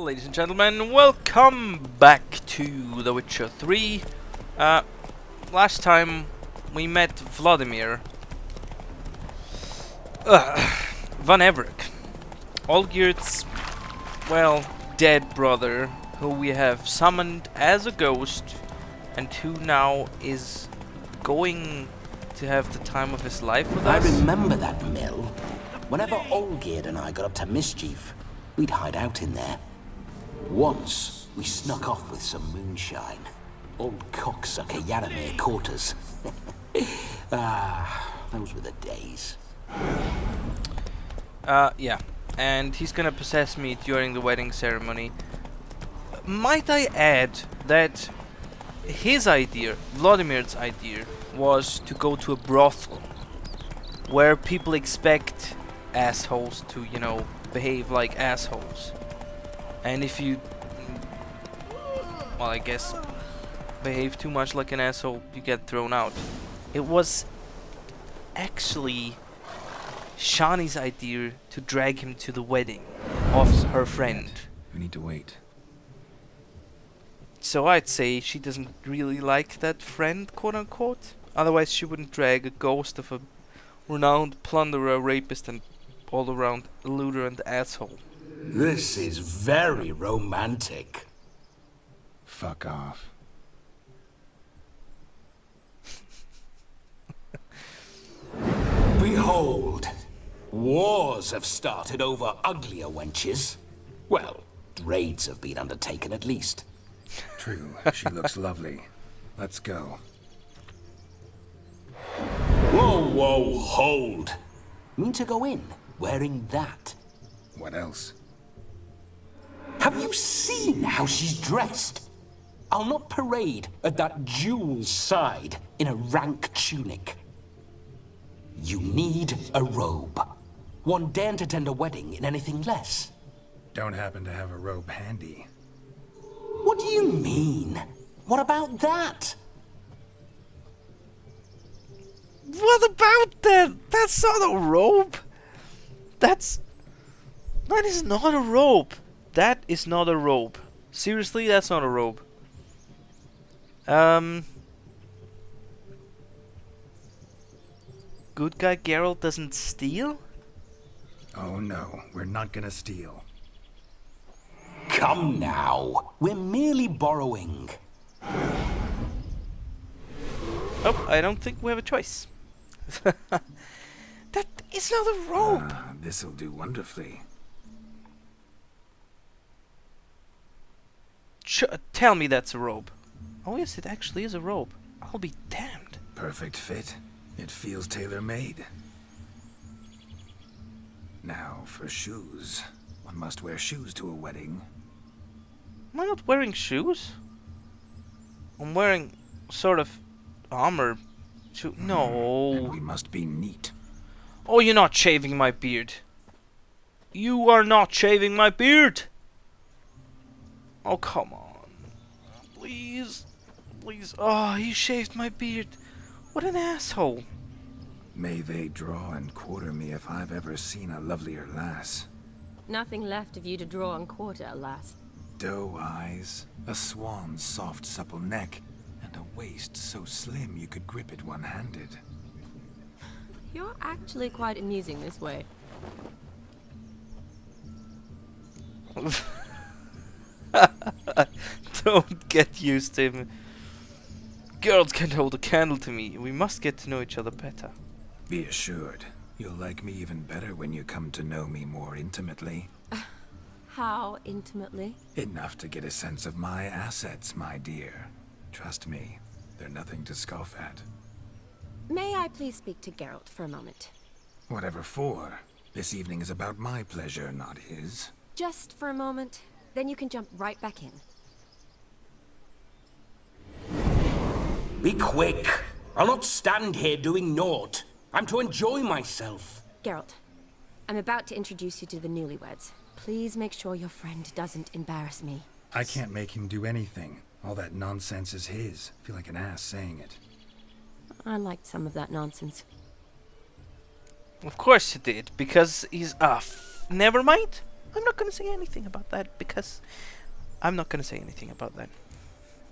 ladies and gentlemen, welcome back to The Witcher 3. Last time we met Vlodimir, Van Everick, Olgierd's, well, dead brother, who we have summoned as a ghost, and who now is going to have the time of his life with us. I remember that mill. Whenever Olgierd and I got up to mischief, we'd hide out in there. Once, we snuck off with some moonshine. Old cocksucker Yaramir caught us. Those were the days. Yeah. And he's gonna possess me during the wedding ceremony. Might I add that his idea, Vlodimir's idea, was to go to a brothel where people expect assholes to, you know, behave like assholes. And if you, well, I guess, behave too much like an asshole, you get thrown out. It was actually Shanis' idea to drag him to the wedding of her friend. We need to wait. So I'd say she doesn't really like that friend, quote unquote. Otherwise she wouldn't drag a ghost of a renowned plunderer, rapist, and all-around looter and asshole. This is very romantic. Fuck off. Behold, wars have started over uglier wenches. Well, raids have been undertaken at least. True, she looks lovely. Let's go. Whoa, hold. Mean to go in, wearing that? What else? Have you seen how she's dressed? I'll not parade at that jewel's side in a rank tunic. You need a robe. One daren't attend a wedding in anything less. Don't happen to have a robe handy. What do you mean? What about that? What about that? That's not a robe. That is not a robe. That is not a robe. Seriously, that's not a robe. Good guy Geralt doesn't steal? Oh no, we're not gonna steal. Come now. We're merely borrowing. Oh, I don't think we have a choice. That is not a robe. This'll do wonderfully. Tell me that's a robe. Oh yes, it actually is a robe. I'll be damned. Perfect fit. It feels tailor-made. Now for shoes. One must wear shoes to a wedding. Am I not wearing shoes? I'm wearing sort of armor. No. And we must be neat. Oh, you're not shaving my beard. You are not shaving my beard. Oh, come on. Please. Please. Oh, you shaved my beard. What an asshole. May they draw and quarter me if I've ever seen a lovelier lass. Nothing left of you to draw and quarter, alas. Doe eyes, a swan's soft supple neck, and a waist so slim you could grip it one-handed. You're actually quite amusing this way. Don't get used to him. Girls can't hold a candle to me. We must get to know each other better. Be assured, you'll like me even better when you come to know me more intimately. How intimately? Enough to get a sense of my assets, my dear. Trust me, they're nothing to scoff at. May I please speak to Geralt for a moment? Whatever for. This evening is about my pleasure, not his. Just for a moment, then you can jump right back in. Be quick. I'll not stand here doing naught. I'm to enjoy myself. Geralt, I'm about to introduce you to the newlyweds. Please make sure your friend doesn't embarrass me. I can't make him do anything. All that nonsense is his. I feel like an ass saying it. I liked some of that nonsense. Of course you did, because he's never mind. I'm not gonna say anything about that because I'm not gonna say anything about that.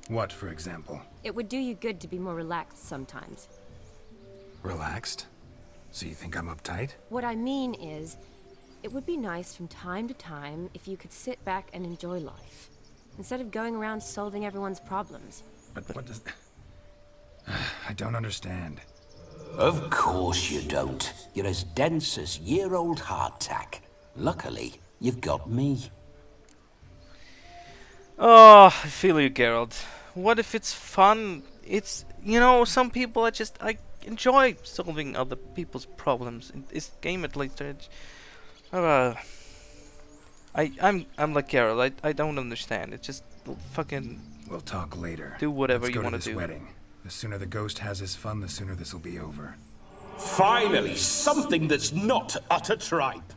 What, for example? It would do you good to be more relaxed sometimes. Relaxed? So you think I'm uptight? What I mean is, it would be nice from time to time if you could sit back and enjoy life, instead of going around solving everyone's problems. But what does... I don't understand. Of course you don't. You're as dense as year-old hardtack. Luckily, you've got me. Oh, I feel you, Geralt. What if it's fun? It's, you know, some people I enjoy solving other people's problems. In this game, at least, I'm like Geralt. I don't understand. It's just fucking. We'll talk later. Do whatever Let's you go want to to do. Wedding. The sooner the ghost has his fun, the sooner this will be over. Finally, something that's not utter tripe.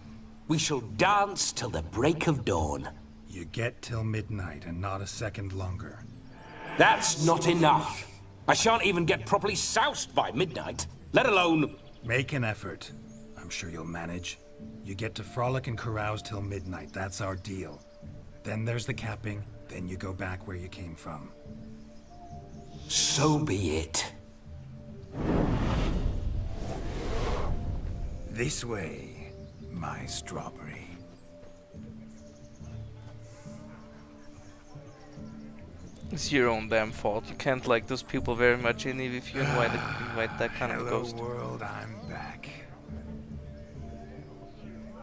We shall dance till the break of dawn. You get till midnight and not a second longer. That's not enough. I shan't even get properly soused by midnight, let alone... Make an effort. I'm sure you'll manage. You get to frolic and carouse till midnight. That's our deal. Then there's the capping. Then you go back where you came from. So be it. This way, my strawberry. It's your own damn fault. You can't like those people very much, and if you invite that kind of Hello ghost. world, I'm back.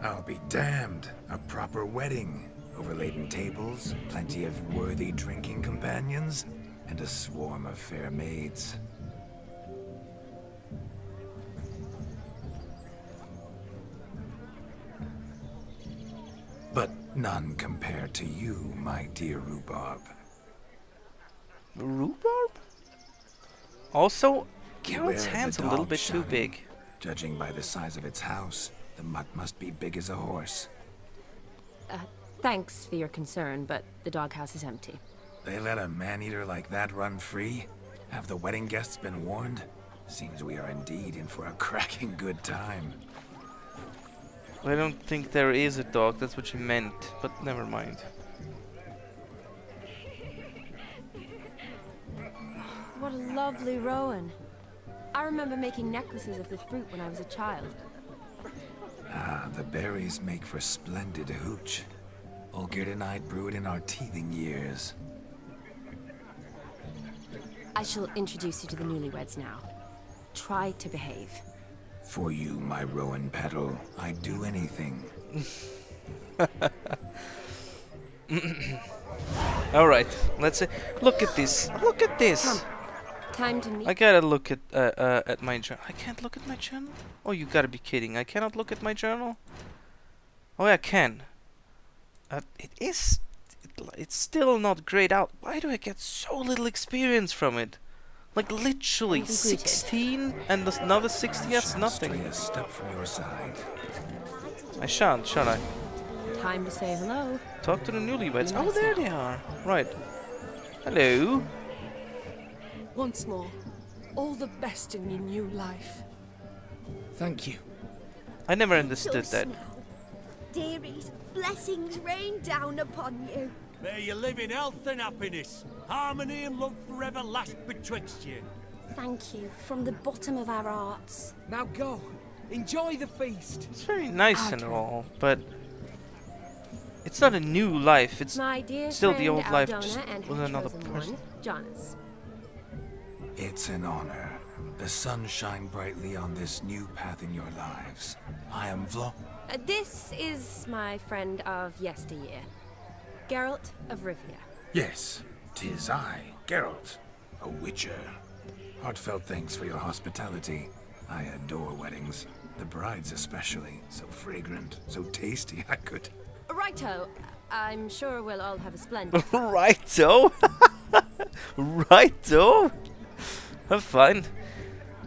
I'll be damned. A proper wedding. Overladen tables, plenty of worthy drinking companions, and a swarm of fair maids. But none compared to you, my dear rhubarb. Rhubarb? Also, Beware Geralt's of the hand's a little dog, bit too Shani. big. Judging by the size of its house, the mutt must be big as a horse. Thanks for your concern, but the doghouse is empty. They let a man-eater like that run free? Have the wedding guests been warned? Seems we are indeed in for a cracking good time. I don't think there is a dog, that's what you meant, but never mind. What a lovely rowan. I remember making necklaces of the fruit when I was a child. Ah, the berries make for splendid hooch. Olgerd and I brewed in our teething years. I shall introduce you to the newlyweds now. Try to behave. For you, my rowan petal, I'd do anything. Alright, let's see. Look at this. Look at this. Come. Time to meet. I gotta look at my journal. I can't look at my journal? Oh, you gotta be kidding. I cannot look at my journal? Oh, yeah, I can. It's still not grayed out. Why do I get so little experience from it? Like literally 16 and another 60, that's nothing. Stray a step from your side. I shan't, shall I? Time to say hello. Talk to the newlyweds. Oh, there they are. Right. Hello. Once more, all the best in your new life. Thank you. I never understood that. Dearies, blessings rain down upon you. May you live in health and happiness. Harmony and love forever last betwixt you. Thank you from the bottom of our hearts. Now go. Enjoy the feast. It's very nice and all, but it's not a new life. It's My dear still the friend old life, Aldona just and with her another chosen person. one, Jonas. It's an honor. The sun shine brightly on this new path in your lives. I am This is my friend of yesteryear, Geralt of Rivia. Yes, 'tis I, Geralt, a witcher. Heartfelt thanks for your hospitality. I adore weddings. The brides especially. So fragrant, so tasty, I could... Righto. I'm sure we'll all have a splendid Righto. Righto. Have fun.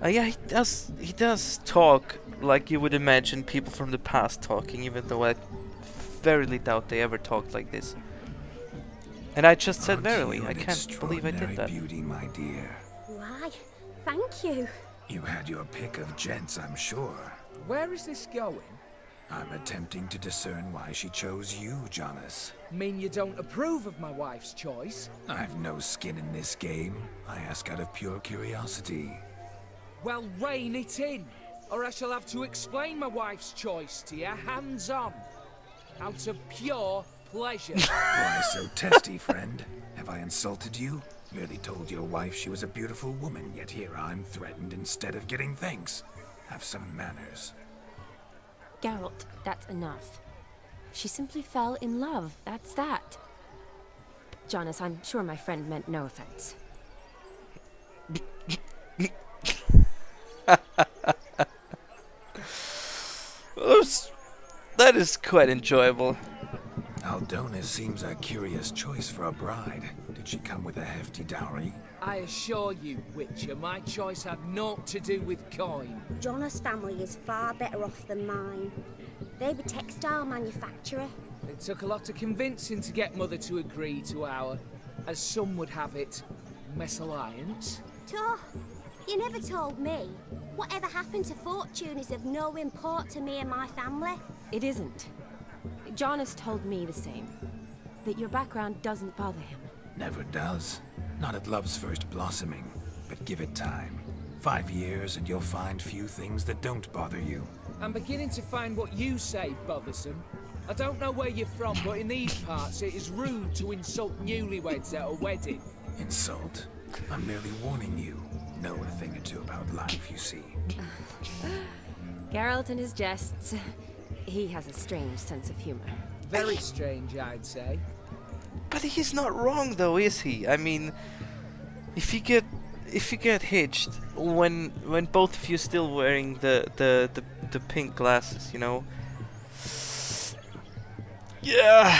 Yeah, he does talk like you would imagine people from the past talking, even though I verily doubt they ever talked like this. And I just said verily. I can't believe I did that. Beauty, my dear. Why, thank you. You had your pick of gents, I'm sure. Where is this going? I'm attempting to discern why she chose you, Jonas. Mean you don't approve of my wife's choice? I've no skin in this game. I ask out of pure curiosity. Well, rein it in, or I shall have to explain my wife's choice to you hands-on. Out of pure pleasure. Why so testy, friend? Have I insulted you? Merely told your wife she was a beautiful woman, yet here I'm threatened instead of getting thanks. Have some manners. Geralt, that's enough. She simply fell in love, that's that. Jonas, I'm sure my friend meant no offense. That is quite enjoyable. Aldona seems a curious choice for a bride. Did she come with a hefty dowry? I assure you, Witcher, my choice had naught to do with coin. Jonas' family is far better off than mine. They're a textile manufacturer. It took a lot of convincing to get Mother to agree to our, as some would have it, mesalliance. You never told me. Whatever happened to fortune is of no import to me and my family. It isn't. Jonas told me the same. That your background doesn't bother him. Never does. Not at love's first blossoming. But give it time. 5 years and you'll find few things that don't bother you. I'm beginning to find what you say bothersome. I don't know where you're from, but in these parts it is rude to insult newlyweds at a wedding. Insult? I'm merely warning you. Know a thing or two about life, you see. Geralt and his jests. He has a strange sense of humor. Very strange, I'd say. But he's not wrong, though, is he? I mean, if you get hitched when both of you still wearing the pink glasses, you know. Yeah.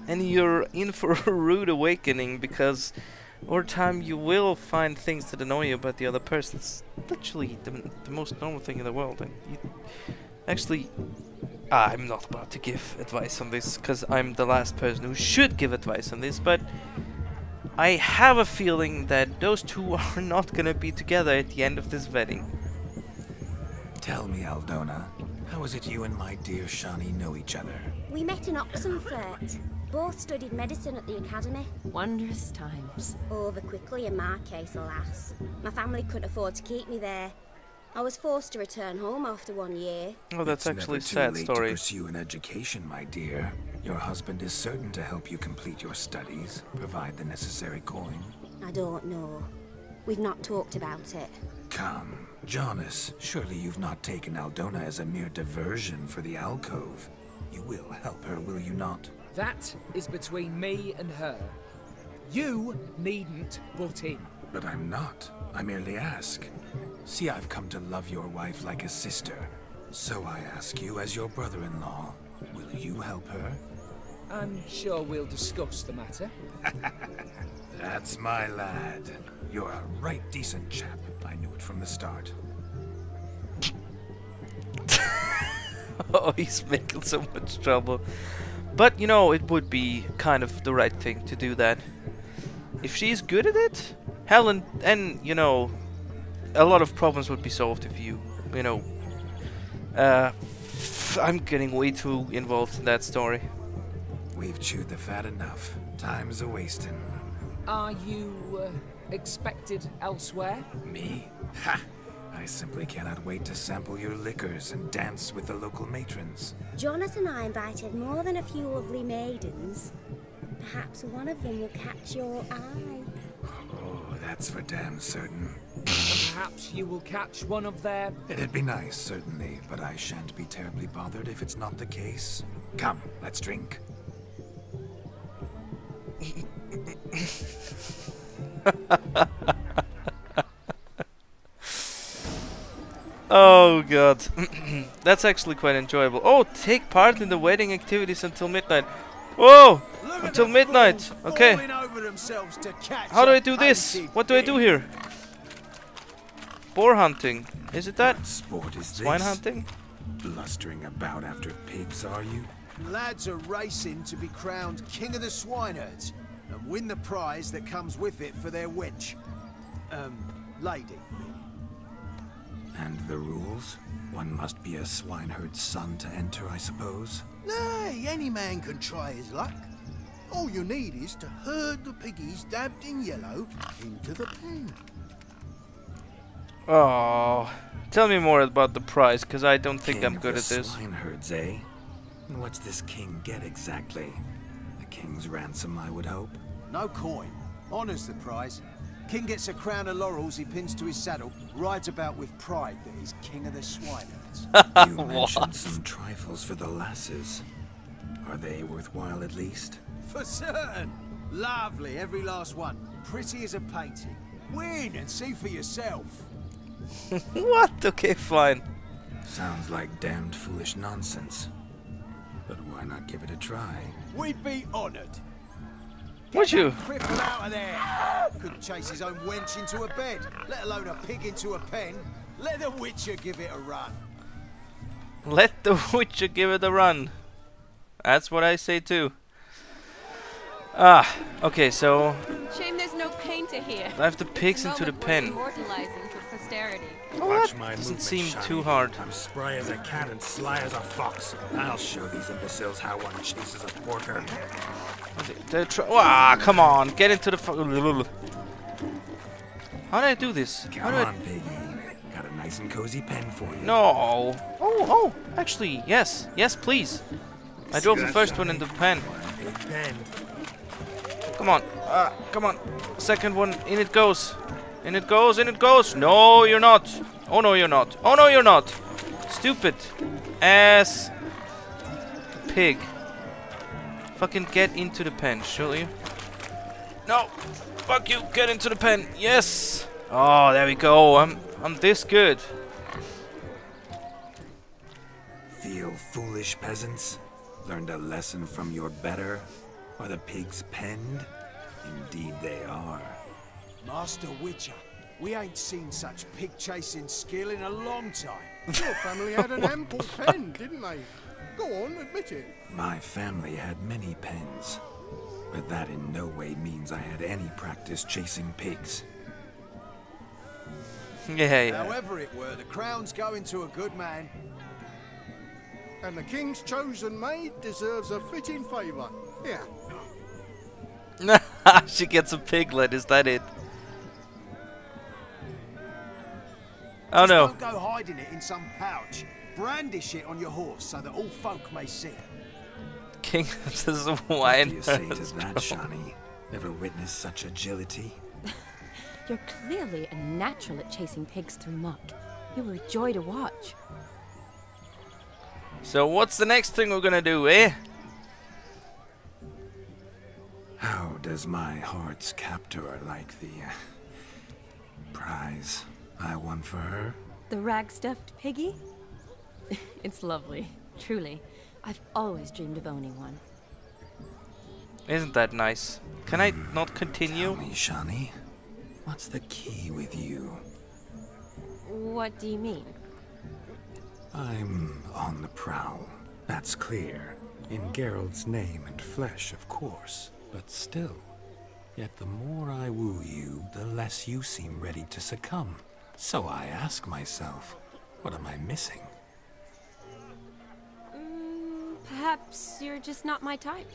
And you're in for a rude awakening because over time you will find things that annoy you about the other person. It's literally the most normal thing in the world. And you, actually, I'm not about to give advice on this because I'm the last person who should give advice on this, but I have a feeling that those two are not gonna be together at the end of this wedding. Tell me, Aldona, how is it you and my dear Shani know each other? We met in Oxenfurt. Both studied medicine at the academy. Wondrous times. Over quickly in my case, alas. My family couldn't afford to keep me there. I was forced to return home after 1 year. Oh, that's It's actually a never too sad late story. to pursue an education, my dear. Your husband is certain to help you complete your studies, provide the necessary coin. I don't know. We've not talked about it. Come, Jonas, surely you've not taken Aldona as a mere diversion for the alcove. You will help her, will you not? That is between me and her. You needn't butt in. But I'm not. I merely ask. See, I've come to love your wife like a sister. So I ask you as your brother-in-law, will you help her? I'm sure we'll discuss the matter. That's my lad. You're a right decent chap. I knew it from the start. Oh, he's making so much trouble. But, you know, it would be kind of the right thing to do that. If she's good at it, hell, and you know, a lot of problems would be solved if you know, I'm getting way too involved in that story. We've chewed the fat enough. Time's a-wasting. Are you, expected elsewhere? Me? Ha! I simply cannot wait to sample your liquors and dance with the local matrons. Jonas and I invited more than a few lovely maidens. Perhaps one of them will catch your eye. Oh, that's for damn certain. And perhaps you will catch one of their... It'd be nice, certainly, but I shan't be terribly bothered if it's not the case. Come, let's drink. Oh god. That's actually quite enjoyable. Oh, take part in the wedding activities until midnight. Whoa! Until midnight. Okay. How do I do this? What do I do here? Boar hunting. Is it that? What sport is Swine this? hunting? Blustering about after pigs, are you? Lads are racing to be crowned king of the swineherds and win the prize that comes with it for their wench. Lady. And the rules? One must be a swineherd's son to enter, I suppose? Nay, any man can try his luck. All you need is to herd the piggies dabbed in yellow into the pen. Oh, tell me more about the prize, because I don't think King I'm of good the at this. Swineherds, eh? And what's this king get exactly? The king's ransom, I would hope. No coin. Honours the prize. King gets a crown of laurels he pins to his saddle, rides about with pride that he's king of the swineherds. You mentioned some trifles for the lasses. Are they worthwhile at least? For certain. Lovely, every last one. Pretty as a painting. Win and see for yourself. What? Okay, fine. Sounds like damned foolish nonsense. But why not give it a try? We'd be honoured. Would you? Cripple out of there. Couldn't chase his own wench into a bed, let alone a pig into a pen. Let the Witcher give it a run. Let the Witcher give it a run. That's what I say too. Ah, okay, so Shame there's no painter here. I have the pigs into the pen. Immortalizing for posterity. Watch my Doesn't movement, seem Shani. too hard. I'm spry as a cat and sly as a fox. I'll show these imbeciles how one chases a porker. Come on, get into the. How do I do this? How Come do I? on, piggy. Got a nice and cozy pen for you. No. Oh, actually, yes, please. I drove the first one in the pen. Big pen. Come on, come on. Second one, in it goes. In it goes, in it goes. No, you're not. Oh no, you're not. Oh no, you're not. Stupid ass pig. Fucking get into the pen, shall you? No, fuck you. Get into the pen. Yes. Oh, there we go. I'm this good. Feel foolish, peasants? Learned a lesson from your better? Are the pigs penned? Indeed they are. Master Witcher, we ain't seen such pig-chasing skill in a long time. Your family had an ample pen, didn't they? Go on, admit it. My family had many pens, but that in no way means I had any practice chasing pigs. Yeah. However it were, the crown's going to a good man. And the king's chosen maid deserves a fitting favour. Here. She gets a piglet, is that it? Oh Just no. don't go hiding it in some pouch. Brandish it on your horse so that all folk may see. King of the What do you say to Swine. that, Shani? Never witnessed such agility? You're clearly a natural at chasing pigs through muck. You were a joy to watch. So what's the next thing we're gonna do, eh? How does my heart's captor like the prize I won for her? The rag-stuffed piggy? It's lovely, truly. I've always dreamed of owning one. Isn't that nice? Can I not continue? Tell me, Shani, what's the key with you? What do you mean? I'm on the prowl, that's clear. In Geralt's name and flesh, of course. But still, yet the more I woo you, the less you seem ready to succumb. So I ask myself, what am I missing? Perhaps you're just not my type.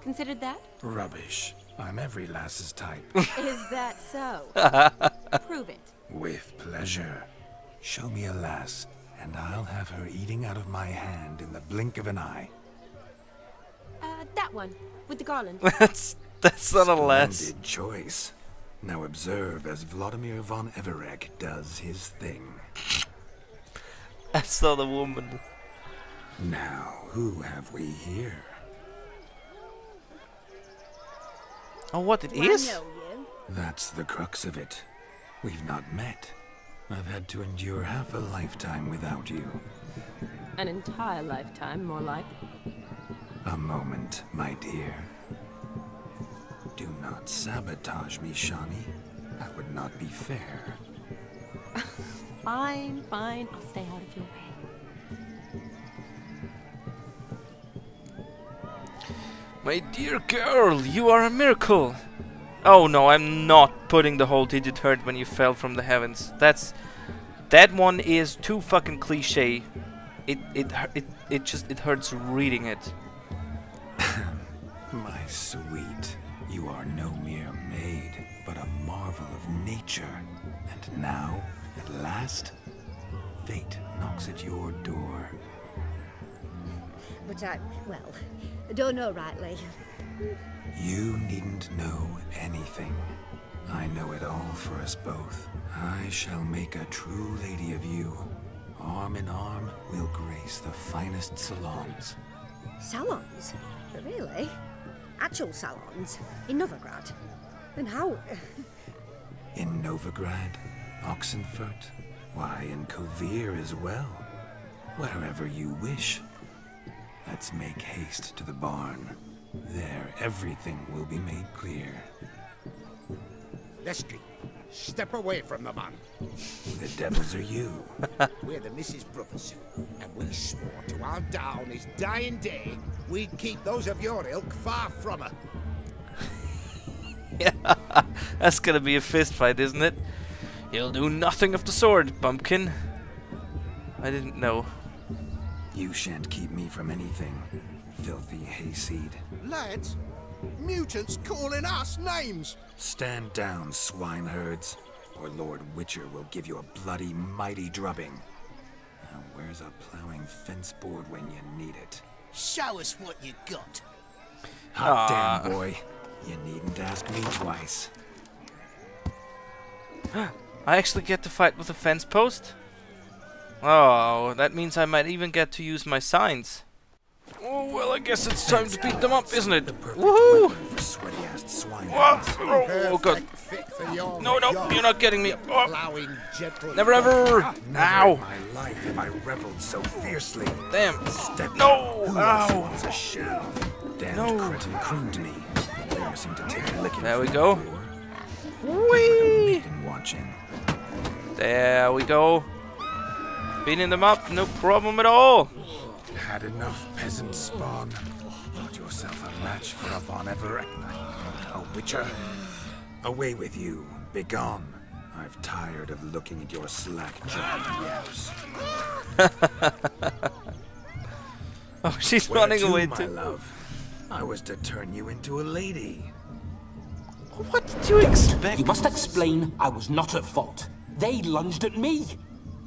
Considered that? Rubbish. I'm every lass's type. Is that so? Prove it. With pleasure. Show me a lass, and I'll have her eating out of my hand in the blink of an eye. That one, with the garland. that's not a lass. Splendid choice. Now observe as Vlodimir von Everek does his thing. That's not a woman. Now, who have we here? Oh, what it Do I is? know you? That's the crux of it. We've not met. I've had to endure half a lifetime without you. An entire lifetime, more like. A moment, my dear. Do not sabotage me, Shani. That would not be fair. Fine, fine. I'll stay out of your way. My dear girl, you are a miracle. Oh no, I'm not putting the whole "did it hurt when you fell from the heavens." That's That one is too fucking cliche. It just hurts reading it. My sweet, you are no mere maid, but a marvel of nature. And now, at last, fate knocks at your door. But I don't know rightly. You needn't know anything. I know it all for us both. I shall make a true lady of you. Arm in arm, we'll grace the finest salons. Salons? Really? Actual salons? In Novigrad? And how? In Novigrad, Oxenfurt, why, in Kovir as well. Wherever you wish. Let's make haste to the barn. There, everything will be made clear. Lesky, step away from the man. The devils are you. We're the Mrs. Brothers, and we swore to our down his dying day we'd keep those of your ilk far from her. Yeah, that's gonna be a fist fight, isn't it? You'll do nothing of the sort, bumpkin. I didn't know. You shan't keep me from anything, filthy hayseed. Lads, mutants calling us names. Stand down, swineherds, or Lord Witcher will give you a bloody mighty drubbing. Now where's a plowing fence board when you need it? Show us what you got. Hot damn, boy. You needn't ask me twice. I actually get to fight with a fence post? Oh, that means I might even get to use my signs. Oh, well, I guess it's time to beat them up, isn't it? Woohoo! Oh, God. No, you're not getting me. Oh. Never ever! Ow! My life have I reveled so fiercely. Damn. No! Ow! A shell. Damned cretin creamed me. Embarrassing to take a licking. There we go. Whee! Watching. There we go. Beating them up, no problem at all. Had enough peasant spawn. Thought yourself a match for a Von Everett. A Witcher. Away with you. Begone. I've tired of looking at your slack-jawed yaps. Oh, she's running away my too. Love? I was to turn you into a lady. What did you expect? You must explain I was not at fault. They lunged at me.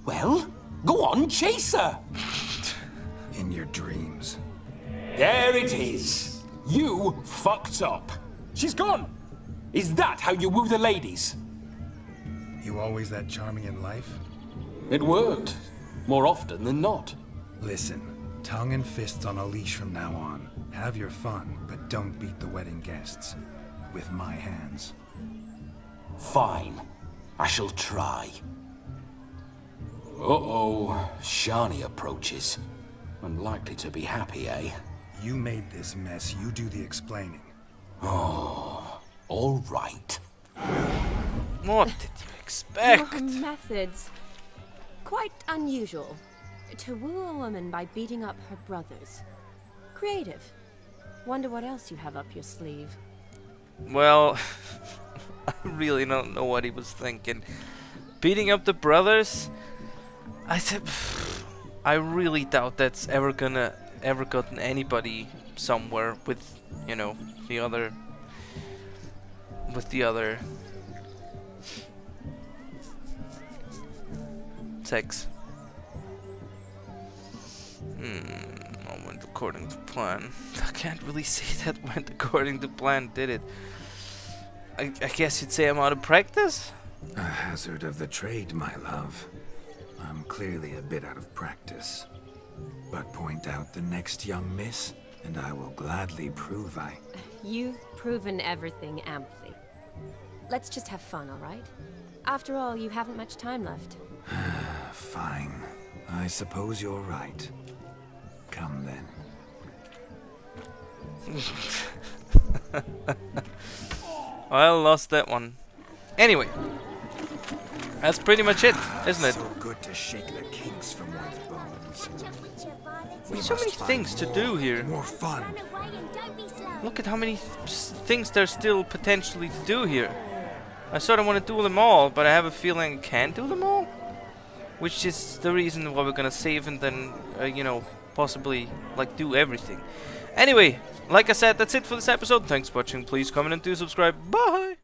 Well, go on, chase her. In your dreams. There it is. You fucked up. She's gone. Is that how you woo the ladies? You always that charming in life? It worked. More often than not. Listen, tongue and fists on a leash from now on. Have your fun, but don't beat the wedding guests. With my hands. Fine. I shall try. Uh-oh. Shani approaches. Unlikely to be happy, eh? You made this mess. You do the explaining. Oh, all right. What did you expect? Your methods. Quite unusual. To woo a woman by beating up her brothers. Creative. Wonder what else you have up your sleeve. Well, I really don't know what he was thinking. Beating up the brothers? I said, I really doubt that's ever gotten anybody somewhere with, you know, the other sex. All went according to plan. I can't really say that went according to plan, did it? I guess you'd say I'm out of practice? A hazard of the trade, my love. I'm clearly a bit out of practice. But point out the next young miss, and I will gladly prove I... You've proven everything amply. Let's just have fun, all right? After all, you haven't much time left. Fine. I suppose you're right. Come then. Well, lost that one. Anyway, that's pretty much it, isn't it? So good to shake the kinks from one's bones. There's so many things to do here. More fun. Look at how many things there's still potentially to do here. I sort of want to do them all, but I have a feeling I can't do them all. which is the reason why we're gonna save and then, you know, possibly like do everything. Anyway, like I said, that's it for this episode. Thanks for watching. Please comment and do subscribe. Bye!